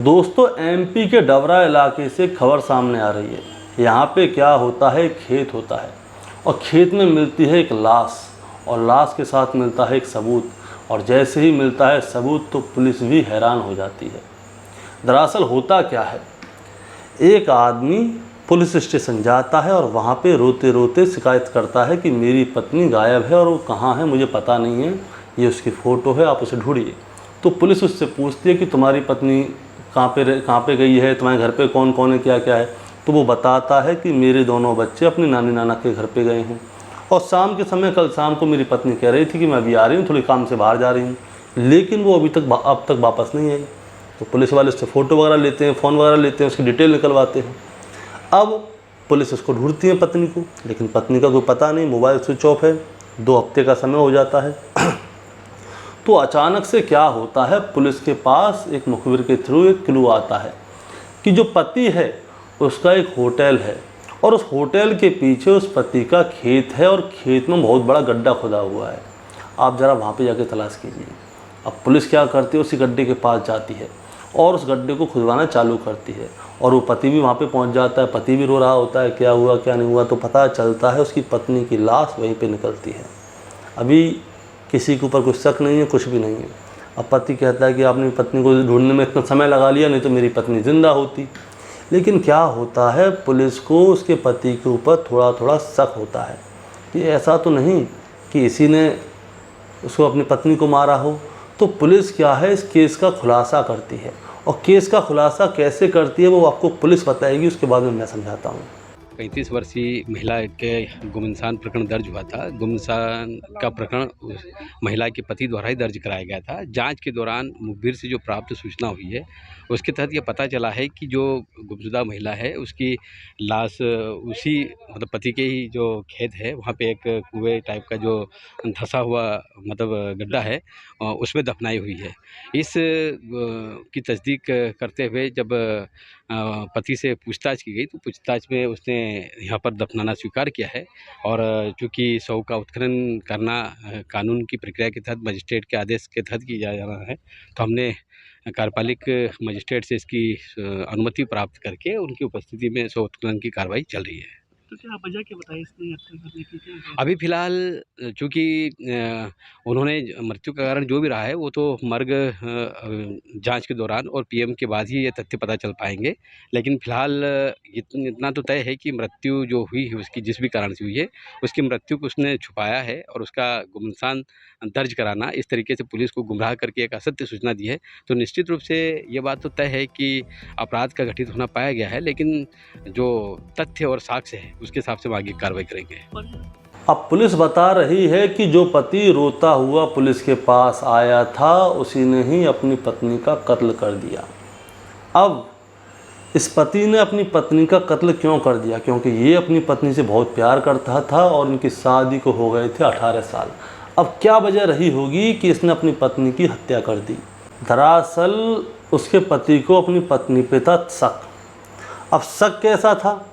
दोस्तों, एमपी के डबरा इलाके से खबर सामने आ रही है। यहाँ पे क्या होता है, खेत होता है और खेत में मिलती है एक लाश और लाश के साथ मिलता है एक सबूत। और जैसे ही मिलता है सबूत तो पुलिस भी हैरान हो जाती है। दरअसल होता क्या है, एक आदमी पुलिस स्टेशन जाता है और वहाँ पे रोते रोते शिकायत करता है कि मेरी पत्नी गायब है और वो कहाँ है मुझे पता नहीं है, ये उसकी फ़ोटो है, आप उसे ढूंढिए। तो पुलिस उससे पूछती है कि तुम्हारी पत्नी कहाँ पे गई है, तुम्हारे घर पे कौन कौन है, क्या क्या है। तो वो बताता है कि मेरे दोनों बच्चे अपने नानी नाना के घर पे गए हैं और शाम के समय कल शाम को मेरी पत्नी कह रही थी कि मैं अभी आ रही हूँ, थोड़ी काम से बाहर जा रही हूँ, लेकिन वो अब तक वापस नहीं आई। तो पुलिस वाले उससे फ़ोटो वगैरह लेते हैं, फ़ोन वगैरह लेते हैं, उसकी डिटेल निकलवाते हैं। अब पुलिस उसको ढूंढती है पत्नी को, लेकिन पत्नी का कोई पता नहीं, मोबाइल स्विच ऑफ है। 2 हफ्ते का समय हो जाता है। तो अचानक से क्या होता है, पुलिस के पास एक मुखबिर के थ्रू एक क्लू आता है कि जो पति है उसका एक होटल है और उस होटल के पीछे उस पति का खेत है और खेत में बहुत बड़ा गड्ढा खुदा हुआ है। आप ज़रा वहाँ पे जाके तलाश कीजिए। अब पुलिस क्या करती है, उसी गड्ढे के पास जाती है और उस गड्ढे को खुदवाना चालू करती है और वो पति भी वहाँ पे पहुँच जाता है। पति भी रो रहा होता है, क्या हुआ क्या नहीं हुआ। तो पता चलता है उसकी पत्नी की लाश वहीं पे निकलती है। अभी किसी के ऊपर कुछ शक नहीं है, कुछ भी नहीं है। अब पति कहता है कि आपने पत्नी को ढूंढने में इतना समय लगा लिया, नहीं तो मेरी पत्नी ज़िंदा होती। लेकिन क्या होता है, पुलिस को उसके पति के ऊपर थोड़ा थोड़ा शक होता है कि ऐसा तो नहीं कि इसी ने उसको अपनी पत्नी को मारा हो। तो पुलिस क्या है, इस केस का खुलासा करती है और केस का खुलासा कैसे करती है वो आपको पुलिस बताएगी, उसके बाद में मैं समझाता हूँ। 35 वर्षीय महिला के गुमनाम प्रकरण दर्ज हुआ था। गुमनाम का प्रकरण उस महिला के पति द्वारा ही दर्ज कराया गया था। जांच के दौरान मुखबिर से जो प्राप्त सूचना हुई है उसके तहत ये पता चला है कि जो गुमशुदा महिला है उसकी लाश उसी मतलब पति के ही जो खेत है वहाँ पे एक कुएं टाइप का जो धंसा हुआ मतलब गड्ढा है उसमें दफनाई हुई है। इस की तस्दीक करते हुए जब पति से पूछताछ की गई तो पूछताछ में उसने यहाँ पर दफनाना स्वीकार किया है और चूँकि शव का उत्खनन करना कानून की प्रक्रिया के तहत मजिस्ट्रेट के आदेश के तहत किया जा रहा है, तो हमने कार्यपालिक मजिस्ट्रेट से इसकी अनुमति प्राप्त करके उनकी उपस्थिति में शव उत्खनन की कार्रवाई चल रही है। तो क्या आप वजह क्या बताइए इसमें हत्या करने की क्या? अभी फ़िलहाल चूँकि उन्होंने मृत्यु का कारण जो भी रहा है वो तो मर्ग जांच के दौरान और पीएम के बाद ही ये तथ्य पता चल पाएंगे। लेकिन फ़िलहाल इतना तो तय है कि मृत्यु जो हुई है उसकी जिस भी कारण से हुई है उसकी मृत्यु को उसने छुपाया है और उसका गुमनाम दर्ज कराना, इस तरीके से पुलिस को गुमराह करके एक असत्य सूचना दी है। तो निश्चित रूप से ये बात तो तय है कि अपराध का घटित होना पाया गया है, लेकिन जो तथ्य और साक्ष्य है उसके हिसाब से हम आगे कार्रवाई करेंगे। अब पुलिस बता रही है कि जो पति रोता हुआ पुलिस के पास आया था उसी ने ही अपनी पत्नी का कत्ल कर दिया। अब इस पति ने अपनी पत्नी का कत्ल क्यों कर दिया, क्योंकि ये अपनी पत्नी से बहुत प्यार करता था और उनकी शादी को हो गए थे 18 साल। अब क्या वजह रही होगी कि इसने अपनी पत्नी की हत्या कर दी। दरअसल उसके पति को अपनी पत्नी पे था शक। अब शक कैसा था,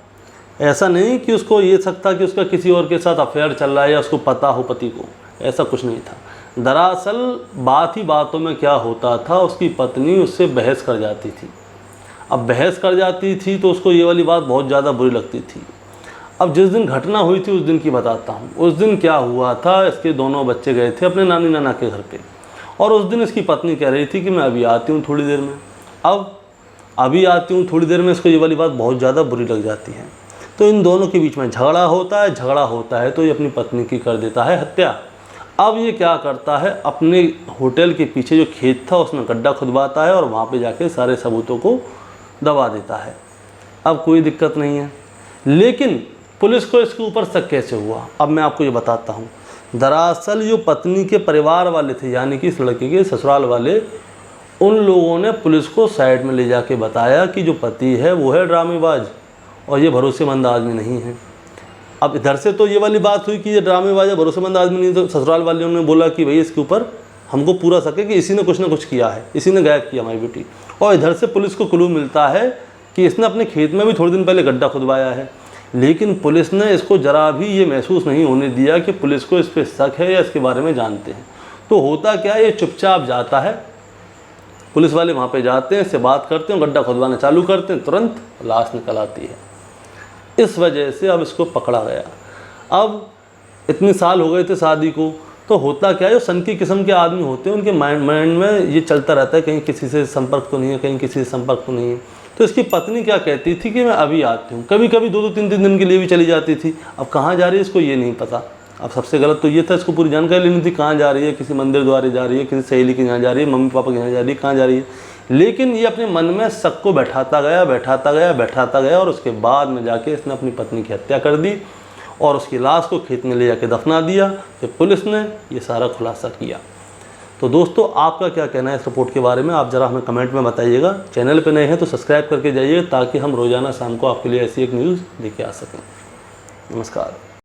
ऐसा नहीं कि उसको ये शक था कि उसका किसी और के साथ अफेयर चल रहा है या उसको पता हो पति को, ऐसा कुछ नहीं था। दरअसल बात ही बातों में क्या होता था, उसकी पत्नी उससे बहस कर जाती थी। अब बहस कर जाती थी तो उसको ये वाली बात बहुत ज़्यादा बुरी लगती थी। अब जिस दिन घटना हुई थी उस दिन की बताता हूँ। उस दिन क्या हुआ था, इसके दोनों बच्चे गए थे अपने नानी नाना के घर पे और उस दिन इसकी पत्नी कह रही थी कि मैं अभी आती हूँ थोड़ी देर में। अब अभी आती हूँ थोड़ी देर में, इसको ये वाली बात बहुत ज़्यादा बुरी लग जाती है। तो इन दोनों के बीच में झगड़ा होता है तो ये अपनी पत्नी की कर देता है हत्या। अब ये क्या करता है, अपने होटल के पीछे जो खेत था उसमें गड्ढा खुदवाता है और वहाँ पे जाके सारे सबूतों को दबा देता है। अब कोई दिक्कत नहीं है, लेकिन पुलिस को इसके ऊपर शक कैसे हुआ, अब मैं आपको ये बताता हूँ। दरअसल जो पत्नी के परिवार वाले थे, यानी कि इस लड़के के ससुराल वाले, उन लोगों ने पुलिस को साइड में ले जाके बताया कि जो पति है वो है ड्रामेबाज और ये भरोसेमंद आदमी नहीं है। अब इधर से तो ये वाली बात हुई कि ये ड्रामेबाज है, भरोसेमंद आदमी नहीं, तो ससुराल वालों ने बोला कि भाई इसके ऊपर हमको पूरा शक है कि इसी ने कुछ ना कुछ किया है, इसी ने गायब किया हमारी बेटी। और इधर से पुलिस को क्लू मिलता है कि इसने अपने खेत में भी थोड़े दिन पहले गड्ढा खुदवाया है। लेकिन पुलिस ने इसको ज़रा भी ये महसूस नहीं होने दिया कि पुलिस को इस पर शक है या इसके बारे में जानते हैं। तो होता क्या है, ये चुपचाप जाता है पुलिस वाले वहाँ पे जाते हैं, इससे बात करते हैं, गड्ढा खुदवाना चालू करते हैं, तुरंत लाश निकल आती है। इस वजह से अब इसको पकड़ा गया। अब इतने साल हो गए थे शादी को, तो होता क्या है, जो सन की किस्म के आदमी होते हैं उनके माइंड में ये चलता रहता है कहीं किसी से संपर्क तो नहीं है, कहीं किसी से संपर्क तो नहीं है। तो इसकी पत्नी क्या कहती थी कि मैं अभी आती हूँ, कभी कभी 2-2 3-3 दिन के लिए भी चली जाती थी। अब कहाँ जा रही है इसको ये नहीं पता। अब सबसे गलत तो ये था, इसको पूरी जानकारी लेनी थी कहाँ जा रही है, किसी मंदिर द्वारे जा रही है, किसी सहेली के यहाँ जा रही है, मम्मी पापा के यहाँ जा रही है, कहाँ जा रही है। लेकिन ये अपने मन में शक को बैठाता गया और उसके बाद में जाके इसने अपनी पत्नी की हत्या कर दी और उसकी लाश को खेत में ले जाके दफना दिया। फिर पुलिस ने ये सारा खुलासा किया। तो दोस्तों, आपका क्या कहना है इस रिपोर्ट के बारे में, आप ज़रा हमें कमेंट में बताइएगा। चैनल पे नए हैं तो सब्सक्राइब करके जाइए ताकि हम रोज़ाना शाम को आपके लिए ऐसी एक न्यूज़ लेके आ सकें। नमस्कार।